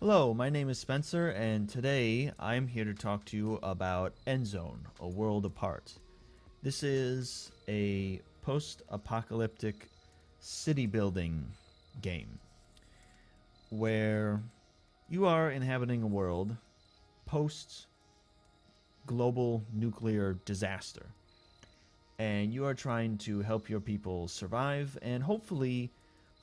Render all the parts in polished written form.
Hello, my name is Spencer, and today I'm here to talk to you about Endzone, A World Apart. This is a post apocalyptic city building game where you are inhabiting a world post global nuclear disaster, and you are trying to help your people survive and hopefully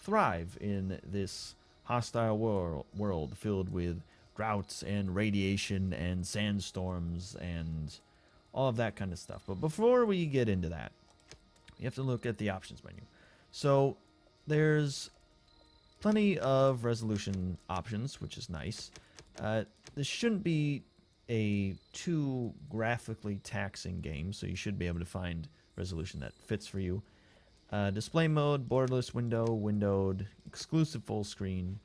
thrive in this hostile world filled with droughts and radiation and sandstorms and all of that kind of stuff. But before we get into that, you have to look at the options menu. So there's plenty of resolution options, which is nice. This shouldn't be a too graphically taxing game, so you should be able to find resolution that fits for you. Display mode, borderless window, windowed, exclusive full screen,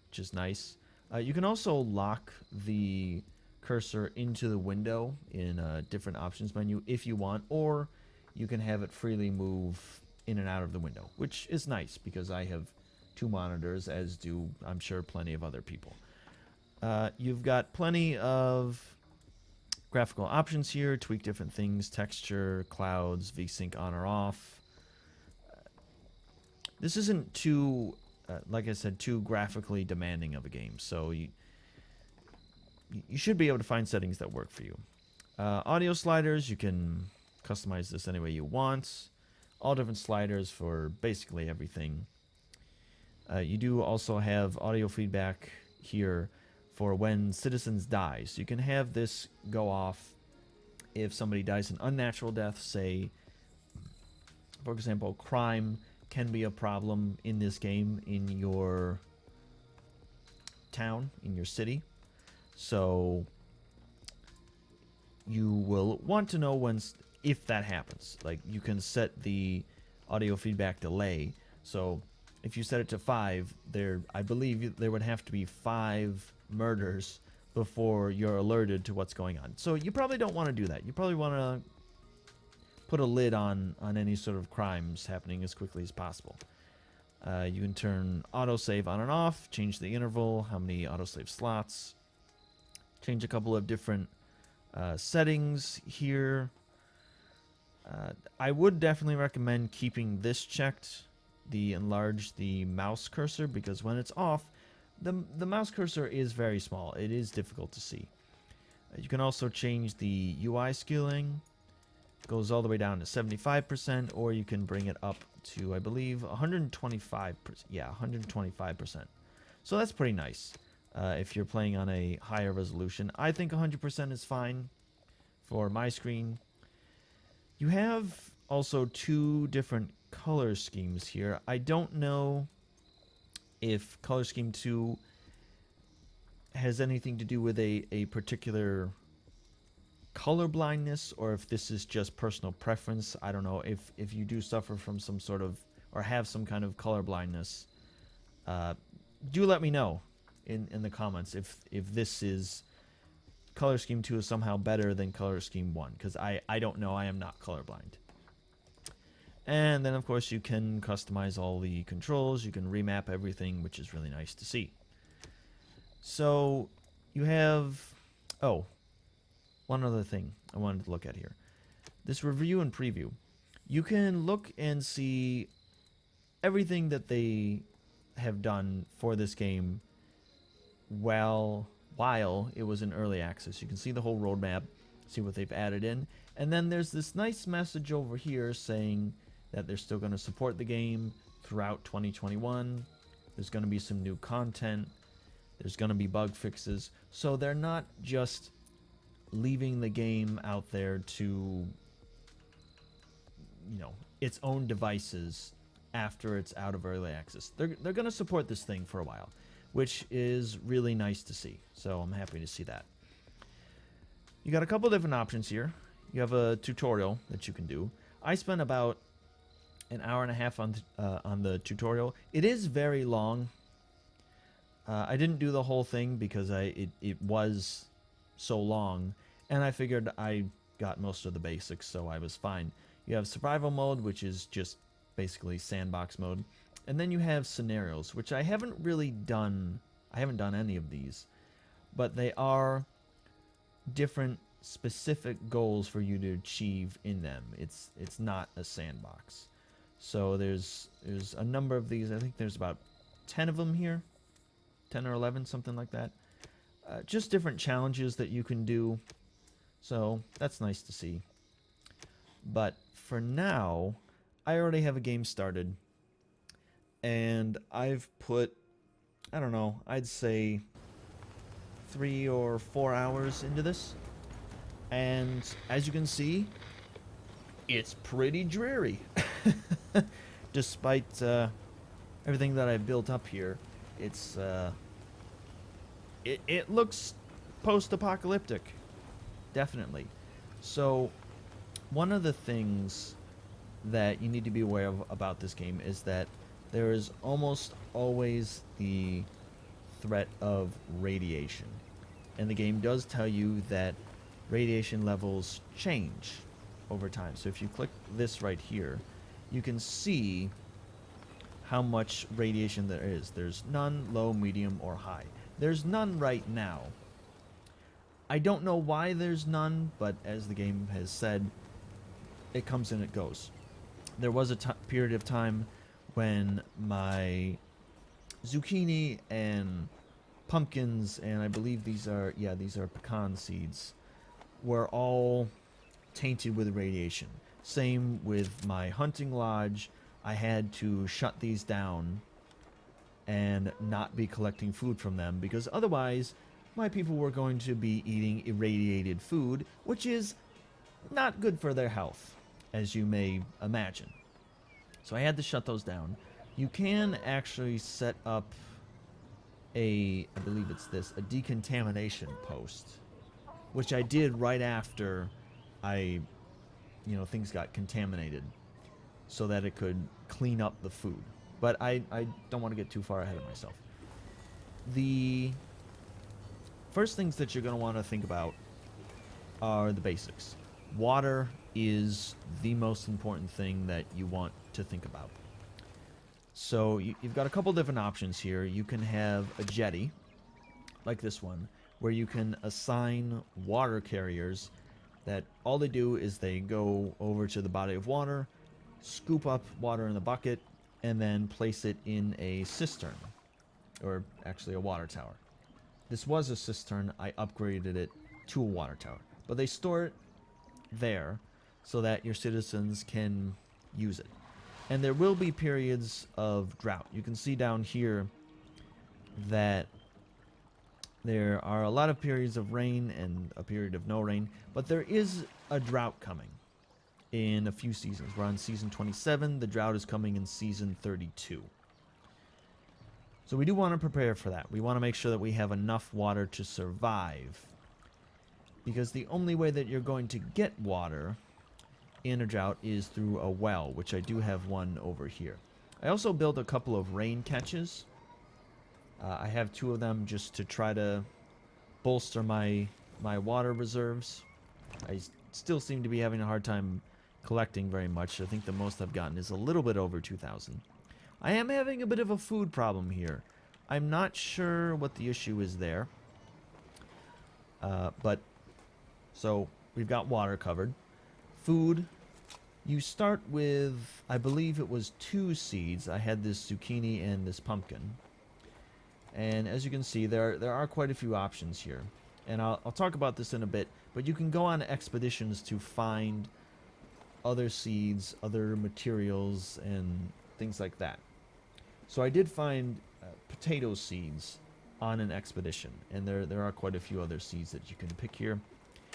which is nice. You can also lock the cursor into the window in a different options menu if you want, or you can have it freely move in and out of the window, which is nice because I have two monitors, as do, I'm sure, plenty of other people. You've got plenty of graphical options here, tweak different things, texture, clouds, VSync on or off. This isn't too, like I said, too graphically demanding of a game, so you should be able to find settings that work for you. Audio sliders, you can customize this any way you want. All different sliders for basically everything. You do also have audio feedback here for when citizens die. So you can have this go off if somebody dies an unnatural death, say, for example, crime can be a problem in this game in your town, in your city. So you will want to know when, if that happens. Like, you can set the audio feedback delay. So if you set it to 5, I believe there would have to be 5 murders before you're alerted to what's going on. So you probably don't want to do that. You probably want to put a lid on any sort of crimes happening as quickly as possible. You can turn autosave on and off, change the interval, how many autosave slots, change a couple of different settings here. I would definitely recommend keeping this checked, the enlarge the mouse cursor, because when it's off, the mouse cursor is very small. It is difficult to see. You can also change the UI scaling. It goes all the way down to 75%, or you can bring it up to, I believe, 125%. Yeah, 125%. So that's pretty nice if you're playing on a higher resolution. I think 100% is fine for my screen. You have also 2 different color schemes here. I don't know if color scheme 2 has anything to do with a particular color blindness, or if this is just personal preference. I don't know if you do suffer from some sort of, or have some kind of color blindness. Do let me know in the comments if this is, color scheme 2 is somehow better than color scheme 1, because I don't know. I am not colorblind. And then, of course, you can customize all the controls. You can remap everything, which is really nice to see. So you have, oh, one other thing I wanted to look at here. This review and preview. You can look and see everything that they have done for this game while it was in early access. You can see the whole roadmap, see what they've added in. And then there's this nice message over here saying that they're still going to support the game throughout 2021. There's going to be some new content. There's going to be bug fixes. So they're not just leaving the game out there to, its own devices after it's out of early access. They're going to support this thing for a while, which is really nice to see. So I'm happy to see that. You got a couple different options here. You have a tutorial that you can do. I spent about an hour and a half on the tutorial. It is very long. I didn't do the whole thing because it was so long, and I figured I got most of the basics, so I was fine. You have survival mode, which is just basically sandbox mode, and then you have scenarios, which I haven't really done I haven't done any of these, but they are different specific goals for you to achieve in them. It's not a sandbox. So there's a number of these. I think there's about 10 of them here, 10 or 11, something like that. Just different challenges that you can do. So that's nice to see. But for now, I already have a game started, and I've put, I don't know, I'd say 3 or 4 hours into this. And as you can see, it's pretty dreary. Despite everything that I've built up here, it's it looks post-apocalyptic, definitely. So one of the things that you need to be aware of about this game is that there is almost always the threat of radiation. And the game does tell you that radiation levels change over time. So if you click this right here, you can see how much radiation there is. There's none, low, medium, or high. There's none right now. I don't know why there's none, but as the game has said, it comes and it goes. There was a period of time when my zucchini and pumpkins, and I believe these are pecan seeds, were all tainted with radiation. Same with my hunting lodge. I had to shut these down and not be collecting food from them, because otherwise my people were going to be eating irradiated food, which is not good for their health, as you may imagine. So I had to shut those down. You can actually set up I believe it's this, a decontamination post, which I did right after things got contaminated, so that it could clean up the food. But I don't want to get too far ahead of myself. The first things that you're going to want to think about are the basics. Water is the most important thing that you want to think about. So you've got a couple different options here. You can have a jetty, like this one, where you can assign water carriers that all they do is they go over to the body of water, scoop up water in the bucket, and then place it in a cistern, or actually a water tower. This was a cistern. I upgraded it to a water tower. But they store it there so that your citizens can use it. And there will be periods of drought. You can see down here that there are a lot of periods of rain and a period of no rain, but there is a drought coming in a few seasons. We're on season 27. The drought is coming in season 32. So we do want to prepare for that. We want to make sure that we have enough water to survive, because the only way that you're going to get water in a drought is through a well, which I do have one over here. I also built a couple of rain catches. I have 2 of them just to try to bolster my water reserves. I still seem to be having a hard time collecting very much. I think the most I've gotten is a little bit over 2,000. I am having a bit of a food problem here. I'm not sure what the issue is there. So we've got water covered. Food, you start with, I believe it was 2 seeds. I had this zucchini and this pumpkin. And as you can see, there are quite a few options here. And I'll talk about this in a bit, but you can go on expeditions to find other seeds, other materials, and things like that. So I did find potato seeds on an expedition, and there are quite a few other seeds that you can pick here.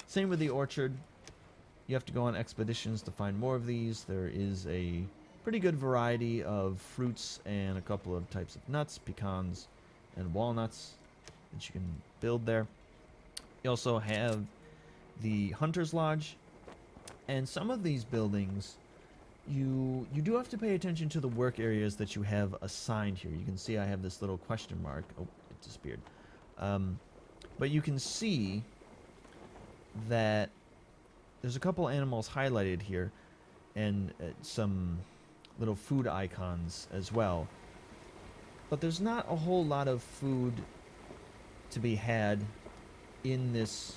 Same with the orchard. You have to go on expeditions to find more of these. There is a pretty good variety of fruits and a couple of types of nuts, pecans and walnuts, that you can build there. You also have the Hunter's Lodge, and some of these buildings you do have to pay attention to the work areas that you have assigned here. You can see I have this little question mark. Oh, it disappeared. But you can see that there's a couple animals highlighted here, and some little food icons as well. But there's not a whole lot of food to be had in this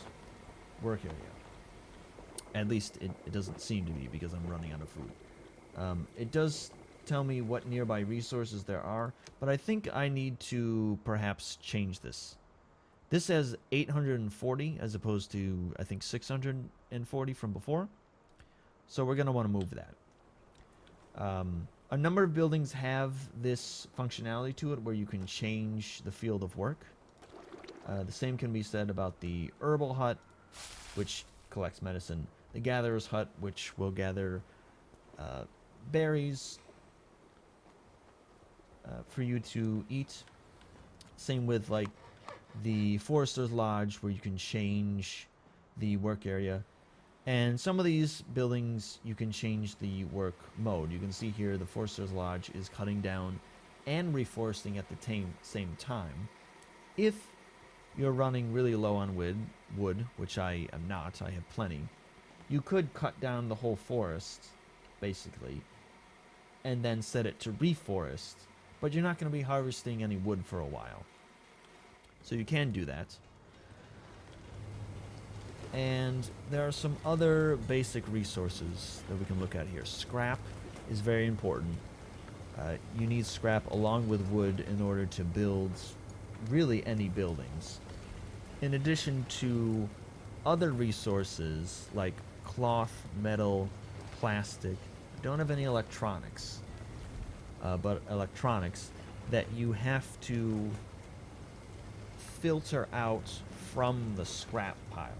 work area. At least it doesn't seem to be, because I'm running out of food. It does tell me what nearby resources there are, but I think I need to perhaps change this. This says 840 as opposed to, I think, 640 from before. So we're going to want to move that. A number of buildings have this functionality to it where you can change the field of work. The same can be said about the herbal hut, which collects medicine. The gatherer's hut, which will gather berries for you to eat. Same with like the forester's lodge, where you can change the work area. And some of these buildings you can change the work mode. You can see here the forester's lodge is cutting down and reforesting at the same time. If you're running really low on wood, which I am not, I have plenty, you could cut down the whole forest, basically, and then set it to reforest, but you're not going to be harvesting any wood for a while. So you can do that. And there are some other basic resources that we can look at here. Scrap is very important. You need scrap along with wood in order to build really any buildings. In addition to other resources like cloth, metal, plastic. I don't have any electronics, but electronics that you have to filter out from the scrap pile.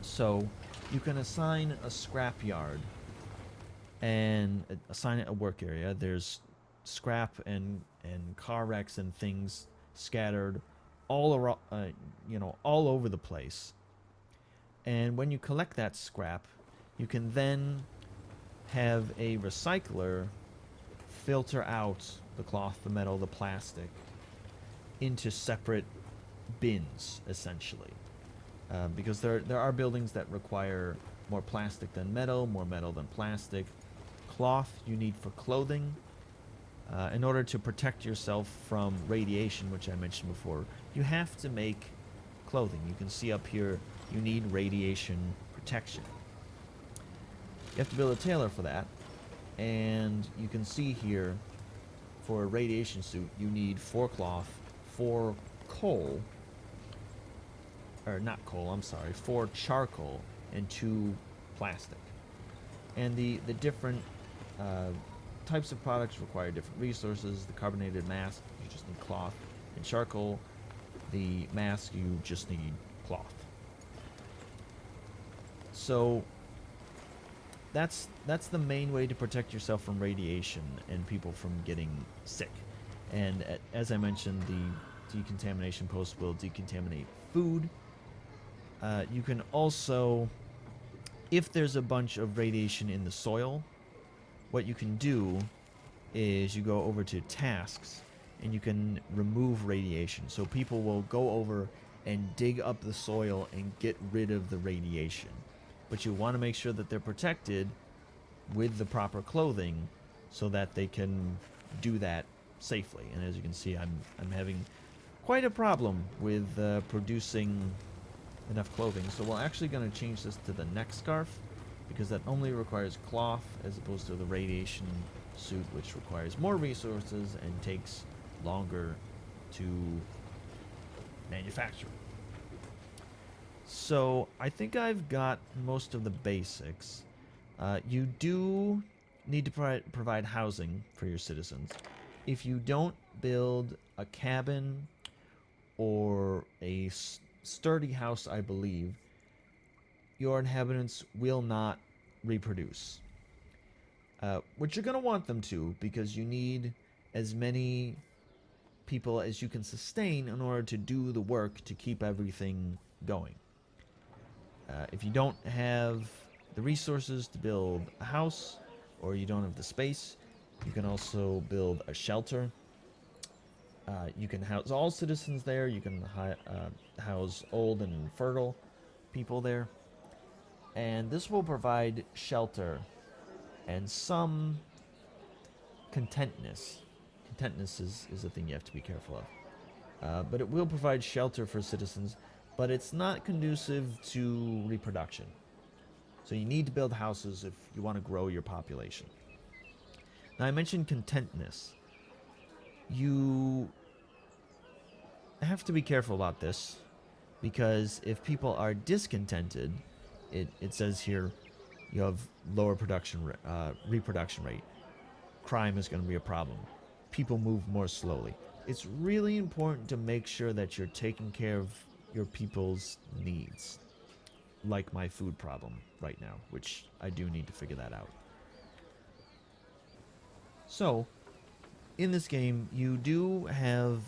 So you can assign a scrap yard and assign it a work area. There's scrap and car wrecks and things scattered all around, all over the place. And when you collect that scrap, you can then have a recycler filter out the cloth, the metal, the plastic into separate bins, essentially. Because there are buildings that require more plastic than metal, more metal than plastic. Cloth you need for clothing. In order to protect yourself from radiation, which I mentioned before, you have to make clothing. You can see up here, you need radiation protection. You have to build a tailor for that. And you can see here, for a radiation suit, you need 4 cloth, 4 coal, or not coal, I'm sorry, 4 charcoal, and 2 plastic. And the different types of products require different resources. The carbonated mask, you just need cloth and charcoal. The mask, you just need cloth. So that's the main way to protect yourself from radiation and people from getting sick. And as I mentioned, the decontamination post will decontaminate food. You can also, if there's a bunch of radiation in the soil, what you can do is you go over to tasks and you can remove radiation. So people will go over and dig up the soil and get rid of the radiation. But you want to make sure that they're protected with the proper clothing so that they can do that safely. And as you can see, I'm having quite a problem with producing enough clothing. So we're actually going to change this to the neck scarf, because that only requires cloth as opposed to the radiation suit, which requires more resources and takes longer to manufacture. So I think I've got most of the basics. You do need to provide housing for your citizens. If you don't build a cabin or a sturdy house, I believe, your inhabitants will not reproduce. Which you're going to want them to, because you need as many people as you can sustain in order to do the work to keep everything going. If you don't have the resources to build a house, or you don't have the space, you can also build a shelter. You can house all citizens there. You can house old and fertile people there. And this will provide shelter and some contentness. Contentness is a thing you have to be careful of. but it will provide shelter for citizens, but it's not conducive to reproduction. So you need to build houses if you want to grow your population. Now I mentioned contentness. You have to be careful about this, because if people are discontented, it says here you have lower reproduction rate. Crime is going to be a problem. People move more slowly. It's really important to make sure that you're taking care of your people's needs, like my food problem right now, which I do need to figure that out. So, in this game, you do have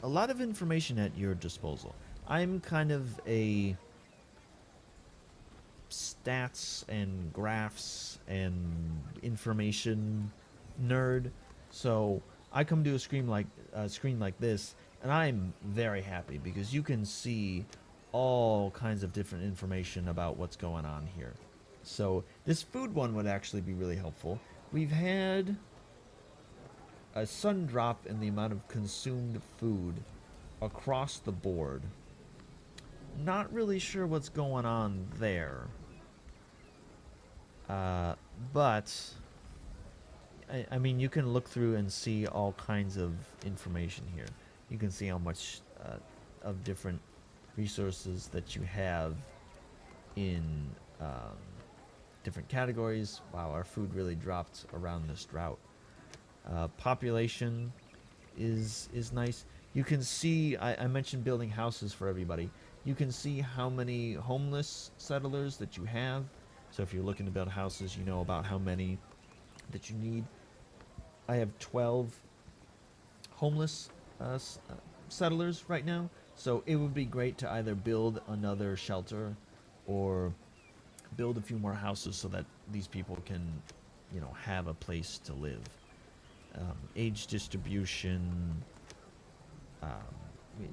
a lot of information at your disposal. I'm kind of a stats and graphs and information nerd, so I come to a screen like this, and I'm very happy because you can see all kinds of different information about what's going on here. So this food one would actually be really helpful. We've had a sudden drop in the amount of consumed food across the board. Not really sure what's going on there. But I mean, you can look through and see all kinds of information here. You can see how much of different resources that you have in different categories. Wow, our food really dropped around this drought. Population is nice. You can see, I mentioned building houses for everybody. You can see how many homeless settlers that you have. So if you're looking to build houses, you know about how many that you need. I have 12 homeless settlers right now. So it would be great to either build another shelter or build a few more houses so that these people can, you know, have a place to live. Age distribution,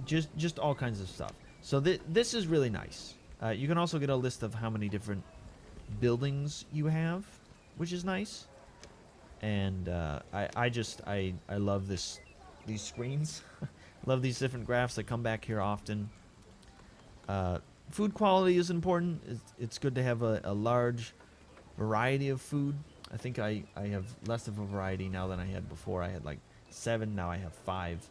just all kinds of stuff. So this is really nice. You can also get a list of how many different buildings you have, which is nice. And I love these screens. Love these different graphs that come back here often. Food quality is important. It's good to have a large variety of food. I think I have less of a variety now than I had before. I had like 7, now I have 5.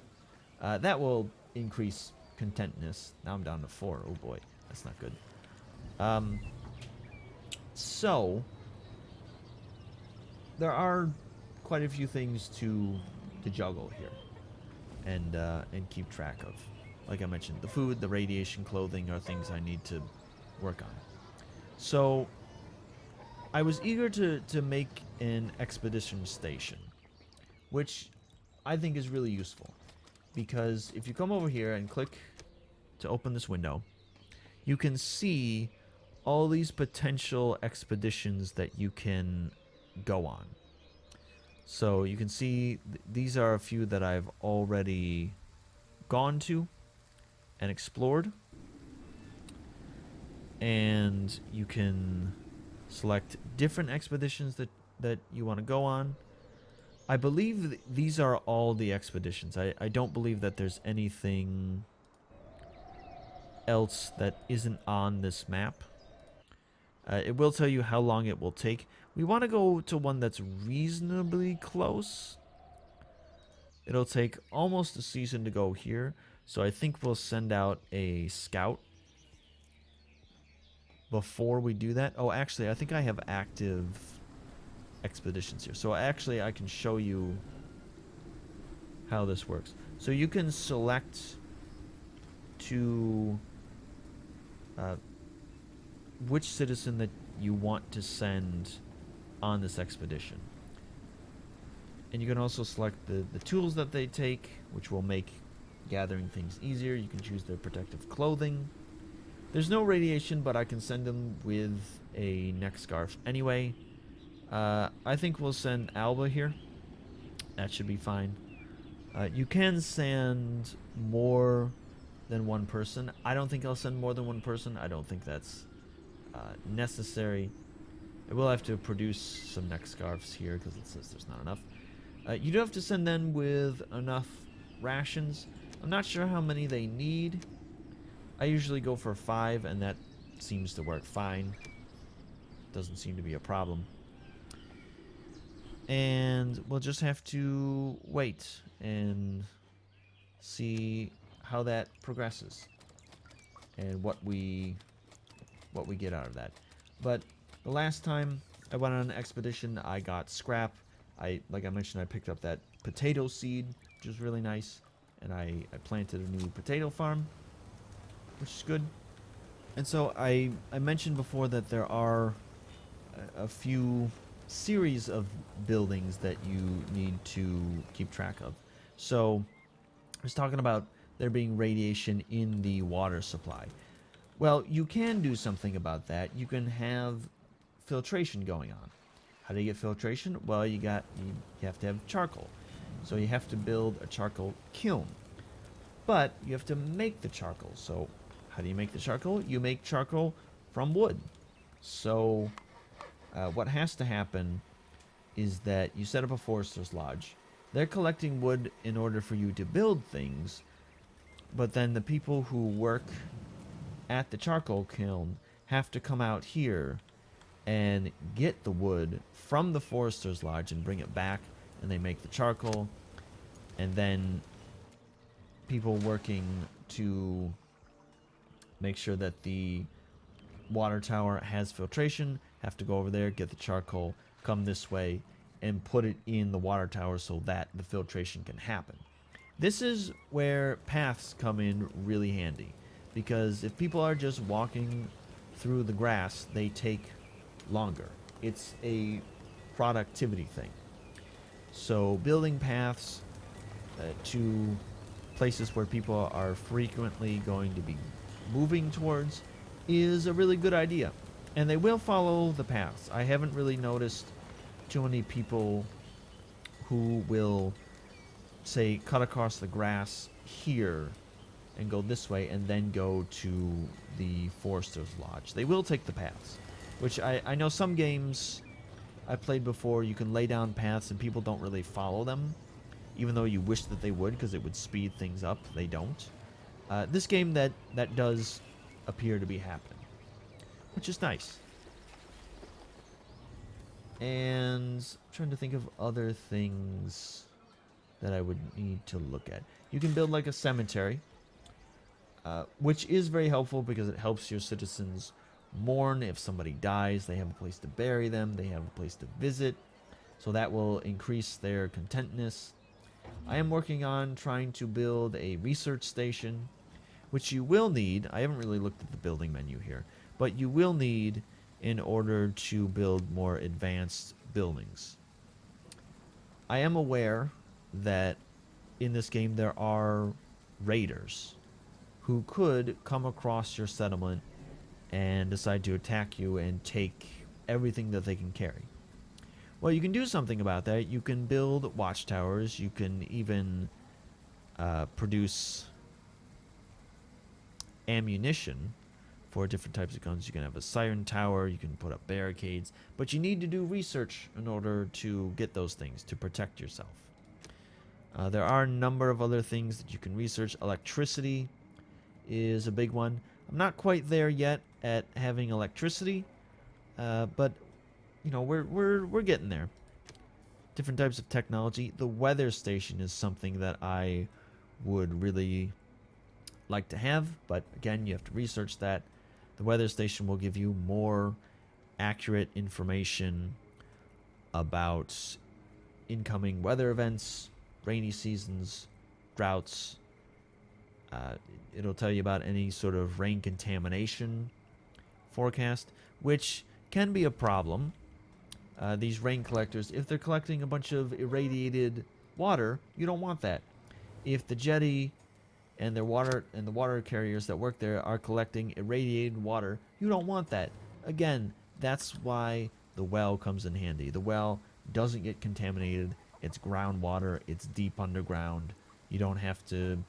That will increase contentness. Now I'm down to 4. Oh boy, that's not good. So there are quite a few things to juggle here and keep track of. Like I mentioned, the food, the radiation, clothing are things I need to work on. So I was eager to make an expedition station, which I think is really useful, because if you come over here and click to open this window, you can see all these potential expeditions that you can go on. So you can see these are a few that I've already gone to and explored, and you can select different expeditions that you want to go on. I believe these are all the expeditions. I don't believe that there's anything else that isn't on this map. It will tell you how long it will take. We want to go to one that's reasonably close. It'll take almost a season to go here, so I think we'll send out a scout before we do that. Oh, actually, I think I have active expeditions here. So actually, I can show you how this works. So you can select to which citizen that you want to send on this expedition. And you can also select the tools that they take, which will make gathering things easier. You can choose their protective clothing. There's no radiation, but I can send them with a neck scarf anyway. I think we'll send Alba here. That should be fine. You can send more than one person. I don't think I'll send more than one person. I don't think that's necessary. I will have to produce some neck scarves here because it says there's not enough. You do have to send them with enough rations. I'm not sure how many they need. I usually go for 5, and that seems to work fine. Doesn't seem to be a problem. And we'll just have to wait and see how that progresses and what we get out of that. But the last time I went on an expedition, I got scrap. Like I mentioned, I picked up that potato seed, which is really nice, and I planted a new potato farm, which is good. And so I mentioned before that there are a few series of buildings that you need to keep track of. So I was talking about there being radiation in the water supply. Well, you can do something about that. You can have filtration going on. How do you get filtration? Well, you have to have charcoal. So you have to build a charcoal kiln. But you have to make the charcoal. So how do you make the charcoal? You make charcoal from wood. So what has to happen is that you set up a forester's lodge. They're collecting wood in order for you to build things, but then the people who work at the charcoal kiln have to come out here and get the wood from the forester's lodge and bring it back, and they make the charcoal. And then people working to make sure that the water tower has filtration have to go over there, get the charcoal, come this way, and put it in the water tower so that the filtration can happen. This is where paths come in really handy, because if people are just walking through the grass, they take longer. It's a productivity thing. So building paths to places where people are frequently going to be moving towards is a really good idea. And they will follow the paths. I haven't really noticed too many people who will, say, cut across the grass here and go this way and then go to the forester's lodge. They will take the paths, which I know some games I played before, you can lay down paths and people don't really follow them, even though you wish that they would, because it would speed things up. They don't. This game, that does appear to be happening, which is nice. And I'm trying to think of other things that I would need to look at. You can build like a cemetery, which is very helpful because it helps your citizens mourn. If somebody dies, they have a place to bury them, they have a place to visit, so that will increase their contentness. I am working on trying to build a research station, which you will need. I haven't really looked at the building menu here, but you will need in order to build more advanced buildings. I am aware that in this game there are raiders who could come across your settlement and decide to attack you and take everything that they can carry. Well, you can do something about that. You can build watchtowers. You can even produce ammunition for different types of guns. You can have a siren tower. You can put up barricades. But you need to do research in order to get those things, to protect yourself. There are a number of other things that you can research. Electricity is a big one. I'm not quite there yet at having electricity, but you know, we're getting there. Different types of technology. The weather station is something that I would really like to have, but again, you have to research that. The weather station will give you more accurate information about incoming weather events, rainy seasons, droughts. It'll tell you about any sort of rain contamination forecast, which can be a problem. These rain collectors, if they're collecting a bunch of irradiated water, you don't want that. If the jetty and the water carriers that work there are collecting irradiated water, you don't want that. Again, that's why the well comes in handy. The well doesn't get contaminated. It's groundwater. It's deep underground. You don't have to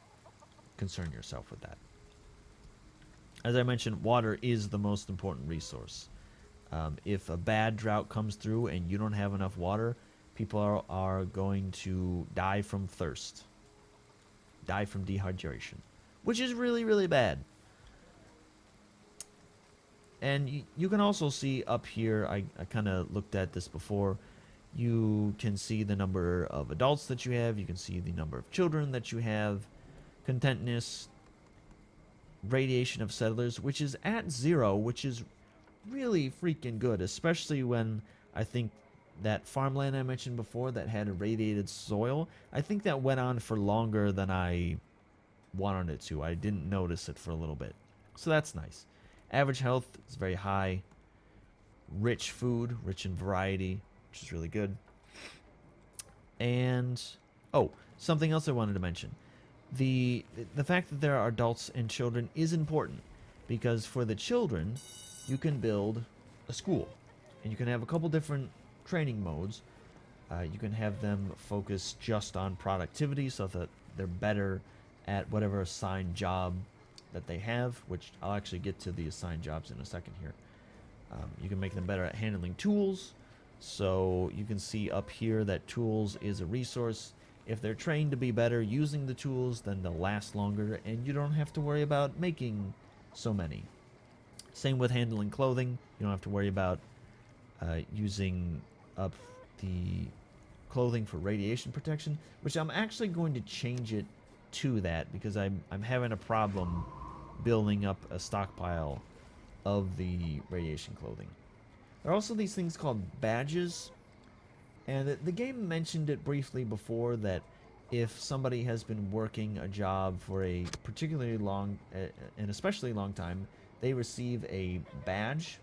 concern yourself with that. As I mentioned, water is the most important resource. If a bad drought comes through and you don't have enough water, people are going to die from thirst. die from dehydration, which is really, really bad. And you can also see up here, I kind of looked at this before, you can see the number of adults that you have, you can see the number of children that you have, contentness, radiation of settlers, which is at 0, which is really freaking good, especially when I think that farmland I mentioned before that had irradiated soil, I think that went on for longer than I wanted it to. I didn't notice it for a little bit. So that's nice. Average health is very high. Rich food, rich in variety, which is really good. And, oh, something else I wanted to mention. The fact that there are adults and children is important, because for the children, you can build a school. And you can have a couple different training modes. You can have them focus just on productivity so that they're better at whatever assigned job that they have, which I'll actually get to the assigned jobs in a second here. You can make them better at handling tools. So you can see up here that tools is a resource. If they're trained to be better using the tools, then they'll last longer, and you don't have to worry about making so many. Same with handling clothing. You don't have to worry about using up the clothing for radiation protection, which I'm actually going to change it to that, because I'm having a problem building up a stockpile of the radiation clothing. There are also these things called badges, and the game mentioned it briefly before, that if somebody has been working a job for a particularly long, and especially long time, they receive a badge.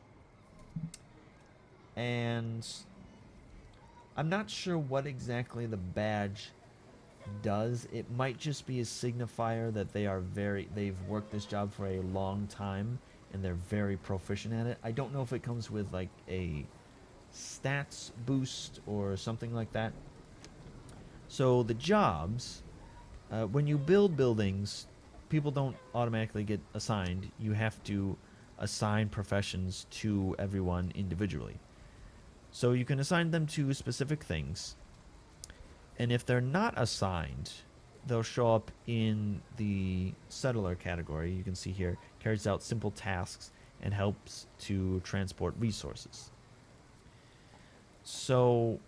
And I'm not sure what exactly the badge does. It might just be a signifier that they've worked this job for a long time and they're very proficient at it. I don't know if it comes with like a stats boost or something like that. So the jobs, when you build buildings, people don't automatically get assigned. You have to assign professions to everyone individually. So you can assign them to specific things. And if they're not assigned, they'll show up in the settler category. You can see here, carries out simple tasks and helps to transport resources. So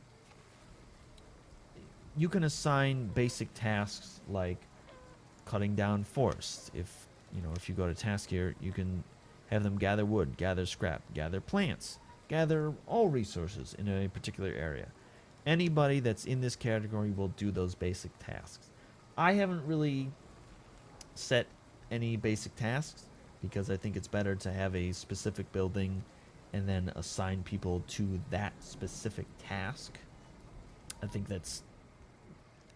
you can assign basic tasks like cutting down forests. If you go to task here, you can have them gather wood, gather scrap, gather plants, gather all resources in a particular area. Anybody that's in this category will do those basic tasks. I haven't really set any basic tasks because I think it's better to have a specific building and then assign people to that specific task. I think that's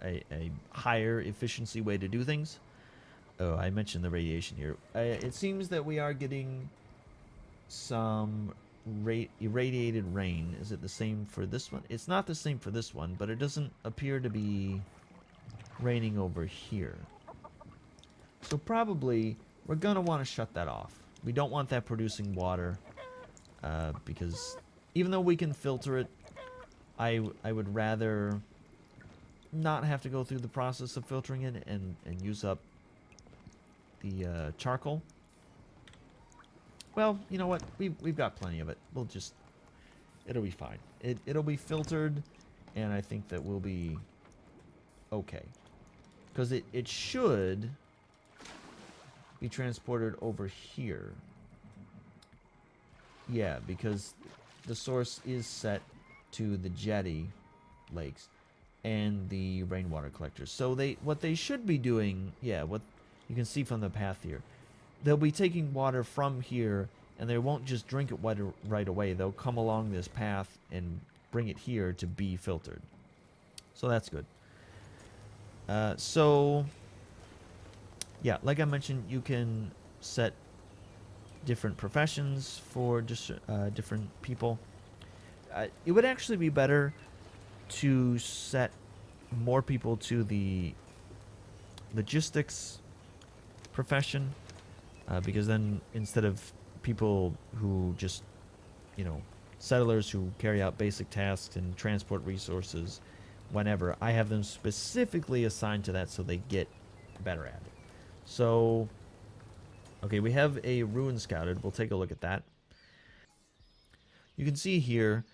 a higher efficiency way to do things. Oh, I mentioned the radiation here. It seems that we are getting some irradiated rain. Is it the same for this one? It's not the same for this one, but it doesn't appear to be raining over here. So probably we're going to want to shut that off. We don't want that producing water because even though we can filter it, I would rather not have to go through the process of filtering it and use up the charcoal. Well, you know what? We've got plenty of it. It'll be fine. It'll be filtered, and I think that we'll be okay. Because it should be transported over here. Yeah, because the source is set to the jetty lakes and the rainwater collectors. So what they should be doing, what you can see from the path here, they'll be taking water from here, and they won't just drink it right away. They'll come along this path and bring it here to be filtered. So that's good. Like I mentioned, you can set different professions for just different people. It would actually be better to set more people to the logistics profession, because then instead of people who just, settlers who carry out basic tasks and transport resources whenever, I have them specifically assigned to that so they get better at it. So, okay, we have a ruin scouted. We'll take a look at that. You can see here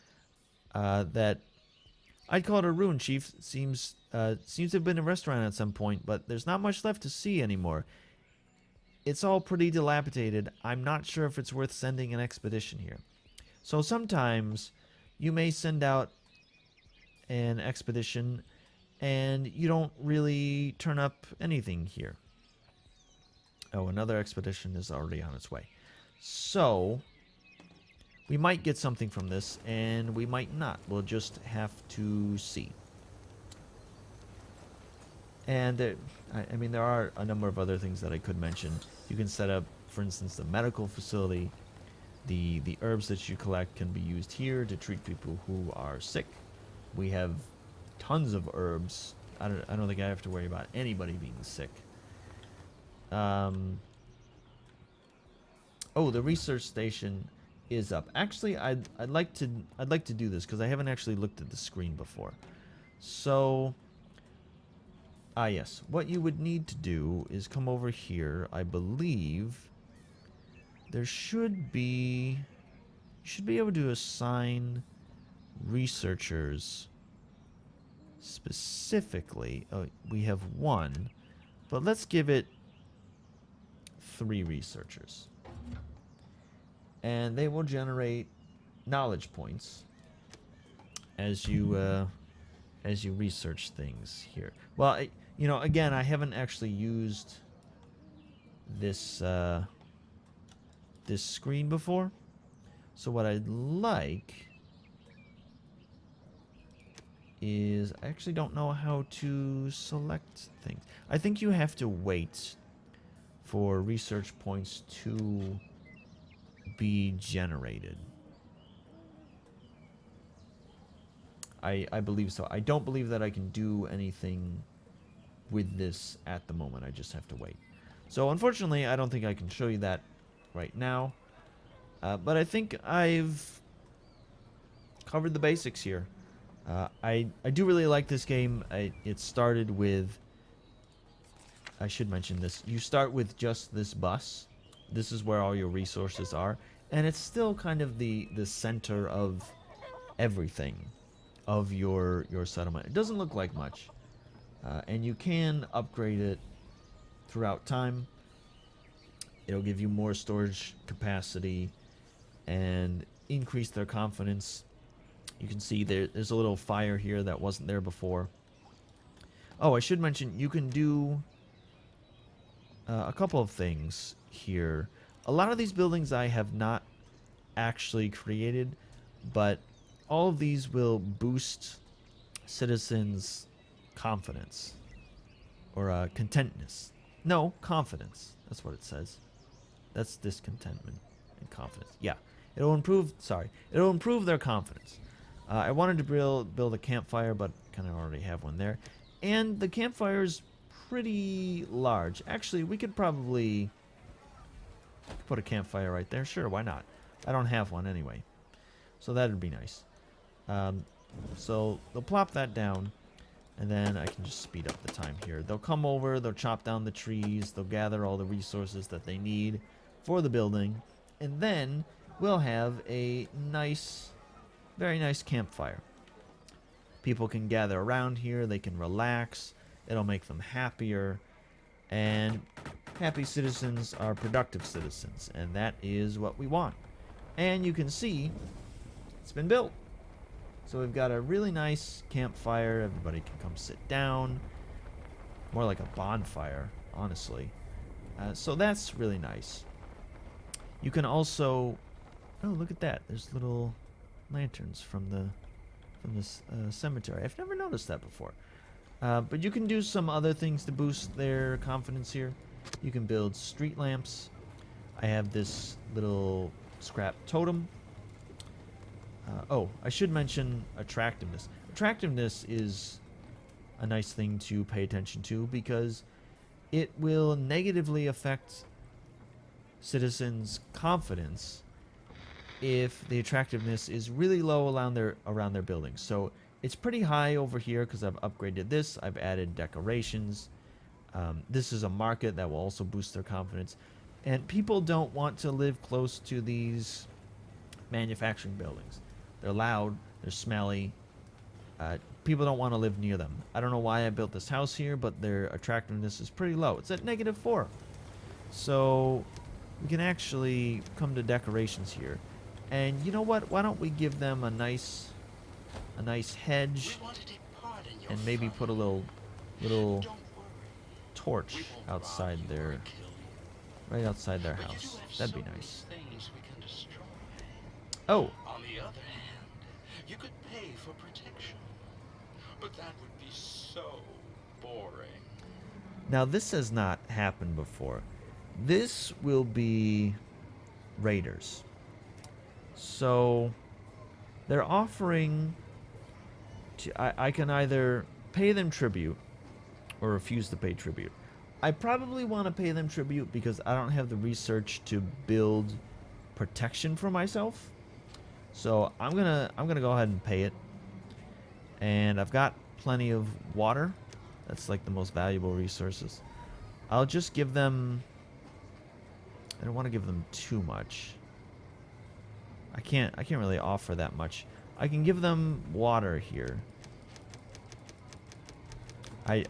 that I'd call it a ruin, Chief. Seems to have been a restaurant at some point, but there's not much left to see anymore. It's all pretty dilapidated. I'm not sure if it's worth sending an expedition here. So sometimes you may send out an expedition and you don't really turn up anything here. Oh, another expedition is already on its way. So we might get something from this and we might not. We'll just have to see. And I mean, there are a number of other things that I could mention. You can set up, for instance, the medical facility. The herbs that you collect can be used here to treat people who are sick. We have tons of herbs. I don't think I have to worry about anybody being sick. Oh, the research station is up. Actually, I'd like to do this because I haven't actually looked at the screen before. So, yes, what you would need to do is come over here. I believe there should be, you should be able to assign researchers specifically. Oh, we have one, but let's give it 3 researchers. And they will generate knowledge points as you research things here. Well, you know, again, I haven't actually used this this screen before. So what I'd like is, I actually don't know how to select things. I think you have to wait for research points to be generated. I believe so. I don't believe that I can do anything with this at the moment. I just have to wait. So unfortunately, I don't think I can show you that right now. But I think I've covered the basics here. I do really like this game. It started with, I should mention this, you start with just this bus. This is where all your resources are, and it's still kind of the center of everything of your settlement. It doesn't look like much, and you can upgrade it throughout time. It'll give you more storage capacity and increase their confidence. You can see there's a little fire here that wasn't there before. Oh, I should mention, you can do a couple of things here. A lot of these buildings I have not actually created, but all of these will boost citizens' confidence. Or contentness. No, confidence. That's what it says. That's discontentment and confidence. Yeah. It'll improve their confidence. I wanted to build a campfire, but kind of already have one there. And the campfire's pretty large. Actually, we could probably put a campfire right there. Sure, why not? I don't have one anyway. So that'd be nice. So they'll plop that down, and then I can just speed up the time here. They'll come over, they'll chop down the trees, they'll gather all the resources that they need for the building, and then we'll have a nice, very nice campfire. People can gather around here, they can relax, it'll make them happier, and happy citizens are productive citizens, and that is what we want. And you can see it's been built. So we've got a really nice campfire. Everybody can come sit down. More like a bonfire, honestly. So that's really nice. You can also... Oh, look at that. There's little lanterns from this cemetery. I've never noticed that before. But you can do some other things to boost their confidence here. You can build street lamps. I have this little scrap totem. Oh, I should mention attractiveness. Attractiveness is a nice thing to pay attention to because it will negatively affect citizens' confidence if the attractiveness is really low around their buildings. So it's pretty high over here because I've upgraded this. I've added decorations. This is a market that will also boost their confidence. And people don't want to live close to these manufacturing buildings. They're loud, they're smelly. People don't want to live near them. I don't know why I built this house here, but their attractiveness is pretty low. It's at -4. So we can actually come to decorations here. And you know what? Why don't we give them a nice hedge and maybe put a little torch outside their right outside their house. That'd be nice. Oh, On the other hand, you could pay for protection. But that would be so boring. now this has not happened before. This will be raiders. So they're offering I can either pay them tribute or refuse to pay tribute. I probably want to pay them tribute because I don't have the research to build protection for myself. So I'm gonna go ahead and pay it. And I've got plenty of water. That's like the most valuable resources. I'll just give them. I don't want to give them too much. I can't really offer that much. I can give them water here. I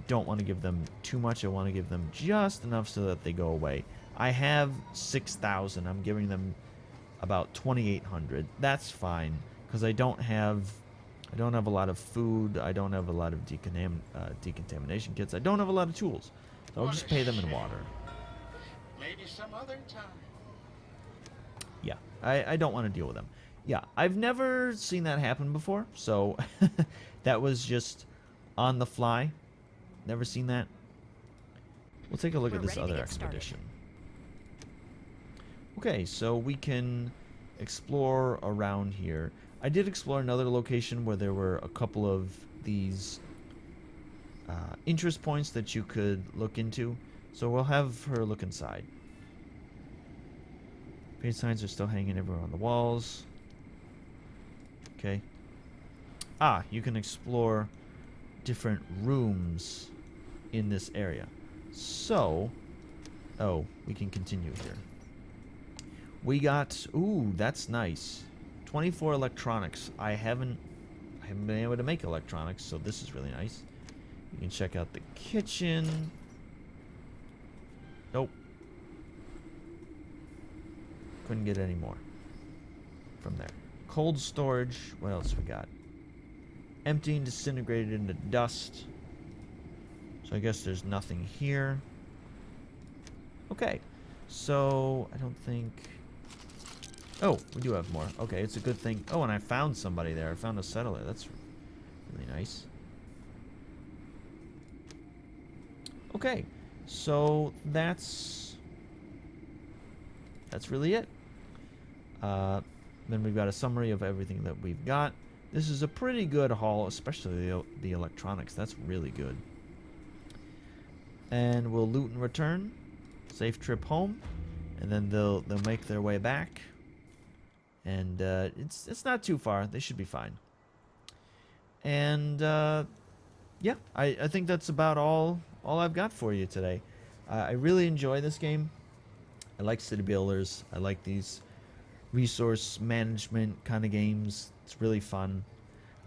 don't want to give them too much. I want to give them just enough so that they go away. I have 6,000. I'm giving them about 2,800. That's fine because I don't have a lot of food. I don't have a lot of decontamination kits. I don't have a lot of tools. So I'll just pay them in water. Maybe some other time. Yeah, I don't want to deal with them. Yeah, I've never seen that happen before, so that was just on the fly. Never seen that. We'll take a look at this other expedition. Okay, so we can explore around here. I did explore another location where there were a couple of these interest points that you could look into. So we'll have her look inside. Paint signs are still hanging everywhere on the walls. Okay. Ah, you can explore different rooms in this area. So, oh, we can continue here. We got, ooh, that's nice. 24 electronics. I haven't been able to make electronics, so this is really nice. You can check out the kitchen. Nope. Couldn't get any more from there. Cold storage. What else we got? Empty and disintegrated into dust. So I guess there's nothing here. Okay. So I don't think... Oh, we do have more. Okay, it's a good thing. Oh, and I found somebody there. I found a settler. That's really nice. Okay. So that's really it. Then we've got a summary of everything that we've got. This is a pretty good haul, especially the electronics. That's really good. And we'll loot and return. Safe trip home. And then they'll make their way back. And it's not too far. They should be fine. And yeah, I think that's about all I've got for you today. I really enjoy this game. I like city builders. I like these resource management kind of games. It's really fun.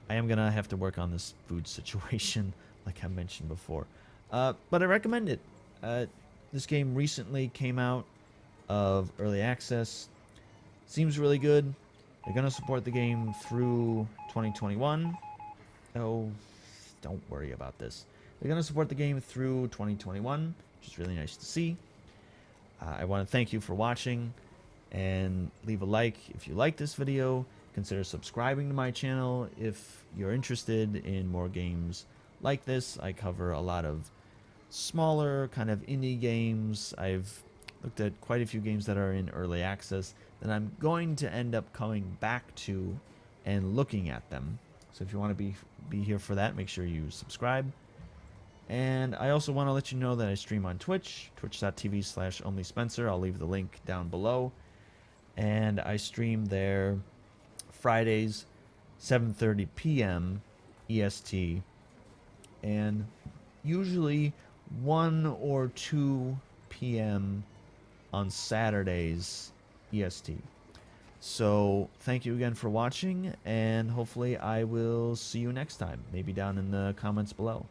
I am gonna have to work on this food situation, like I mentioned before. But I recommend it. This game recently came out of early access. Seems really good. They're gonna support the game through 2021. Oh, don't worry about this. They're gonna support the game through 2021, which is really nice to see. I want to thank you for watching, and leave a like if you like this video. Consider subscribing to my channel if you're interested in more games like this. I cover a lot of smaller kind of indie games. I've looked at quite a few games that are in early access that I'm going to end up coming back to and looking at them. So if you want to be here for that, make sure you subscribe. And I also want to let you know that I stream on Twitch, twitch.tv/onlyspencer. I'll leave the link down below. And I stream there Fridays, 7:30 p.m. EST. And usually 1 or 2 p.m. on Saturdays EST. So thank you again for watching, and hopefully I will see you next time, maybe down in the comments below.